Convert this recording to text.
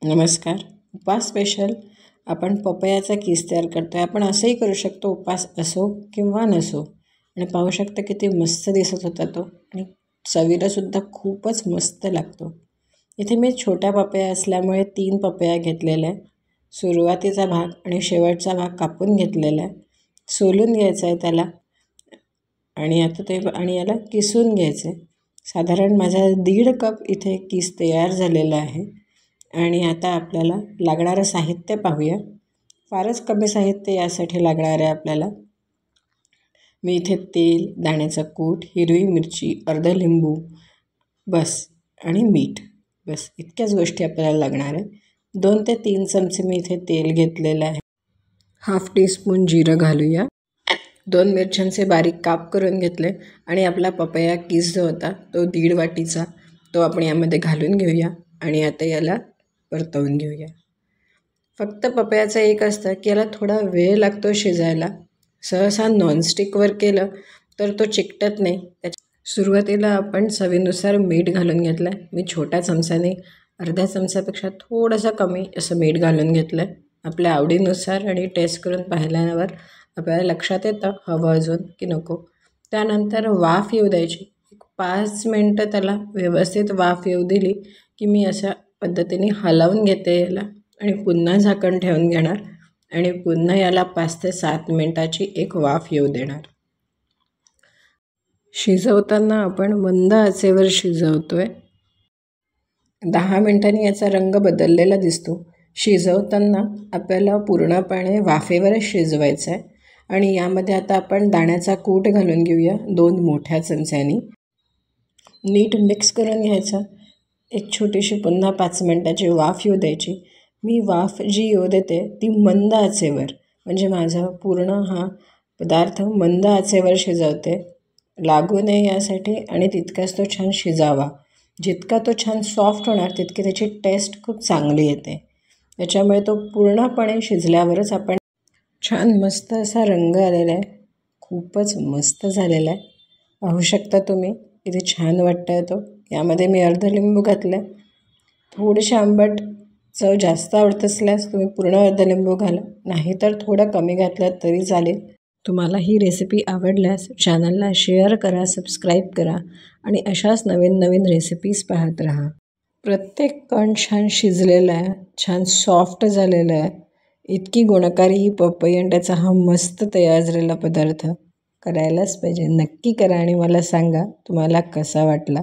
नमस्कार. उपवास स्पेशल आपण पपयाचा किस तयार करतो आहे. आपण असंही करू शकतो, उपवास असो किंवा नसो. आणि पाहू शकता किती मस्त दिसत होता तो आणि चवीलासुद्धा खूपच मस्त लागतो. इथे मी छोट्या पपया असल्यामुळे 3 पपया घेतलेल्या आहे. सुरुवातीचा भाग आणि शेवटचा भाग कापून घेतलेला आहे. सोलून घ्यायचं आहे त्याला आणि याला किसून घ्यायचं आहे. साधारण माझा 1.5 कप इथे किस तयार झालेला आहे. आणि आता आपल्याला लागणारं साहित्य पाहूया. फारच कमी साहित्य यासाठी लागणार आहे आपल्याला. मी इथे तेल, दाण्याचा कूट, हिरवी मिरची, अर्धा लिंबू बस आणि मीठ बस इतक्याच गोष्टी आपल्याला लागणार आहे. 2 ते 3 चमचे मी इथे तेल घेतलेलं आहे. 1/2 टीस्पून जिरं घालूया. 2 मिरच्यांचे बारीक काप करून घेतले आणि आपला पपया किस जो होता तो 1.5 वाटीचा तो आपण यामध्ये घालून घेऊया आणि आता याला परतवून घेऊया. फक्त पपयाचं एक असतं की याला थोडा वेळ लागतो शिजायला. सहसा नॉनस्टिकवर केलं तर तो चिकटत नाही. सुरुवातीला आपण चवीनुसार मीठ घालून घेतलं आहे. मी छोट्या चमच्याने अर्ध्या चमच्यापेक्षा थोडंसं कमी असं मीठ घालून घेतलं आहे. आपल्या आवडीनुसार आणि टेस्ट करून पाहिल्यावर आपल्याला लक्षात येतं हवं अजून की नको. त्यानंतर वाफ येऊ द्यायची. 5 मिनटं त्याला व्यवस्थित वाफ येऊ दिली की मी अशा पद्धतीने हलवून घेते याला आणि पुन्हा झाकण ठेवून घेणार आणि पुन्हा याला 5 ते 7 मिनटाची एक वाफ येऊ देणार. शिजवताना आपण मंद आचेवर शिजवतो आहे. 10 मिनटांनी याचा रंग बदललेला दिसतो. शिजवताना आपल्याला पूर्णपणे वाफेवरच शिजवायचं आहे. आणि यामध्ये आता आपण दाण्याचा कूट घालून घेऊया 2 मोठ्या चमच्यांनी. नीट मिक्स करून घ्यायचं. एक छोटीशी पुन्हा 5 मिनटाची वाफ येऊ द्यायची. मी वाफ जी येऊ देते ती मंद आचेवर, म्हणजे माझा पूर्ण हा पदार्थ मंद आचेवर शिजवते, लागू नये यासाठी आणि तितकाच तो छान शिजावा. जितका तो छान सॉफ्ट होणार तितकी त्याची टेस्ट खूप चांगली येते. त्याच्यामुळे तो पूर्णपणे शिजल्यावरच आपण छान मस्त असा रंग आलेला आहे. खूपच मस्त झालेला आहे. पाहू शकता तुम्ही किती छान वाटतं आहे तो. यामध्ये मी अर्धा लिंबू घातलं आहे. थोडेसे आंबट चव जास्त आवडत असल्यास तुम्ही पूर्ण अर्धा लिंबू घाला, नाहीतर थोडं कमी घातलं तरी चालेल. तुम्हाला ही रेसिपी आवडल्यास चॅनलला शेअर करा, सबस्क्राईब करा आणि अशाच नवीन नवीन रेसिपीज पाहत राहा. प्रत्येक कण छान शिजलेला आहे, छान सॉफ्ट झालेला आहे. इतकी गुणकारी ही पपई आणि त्याचा हा मस्त तयार झालेला पदार्थ करायलाच पाहिजे. नक्की करा आणि मला सांगा तुम्हाला कसा वाटला.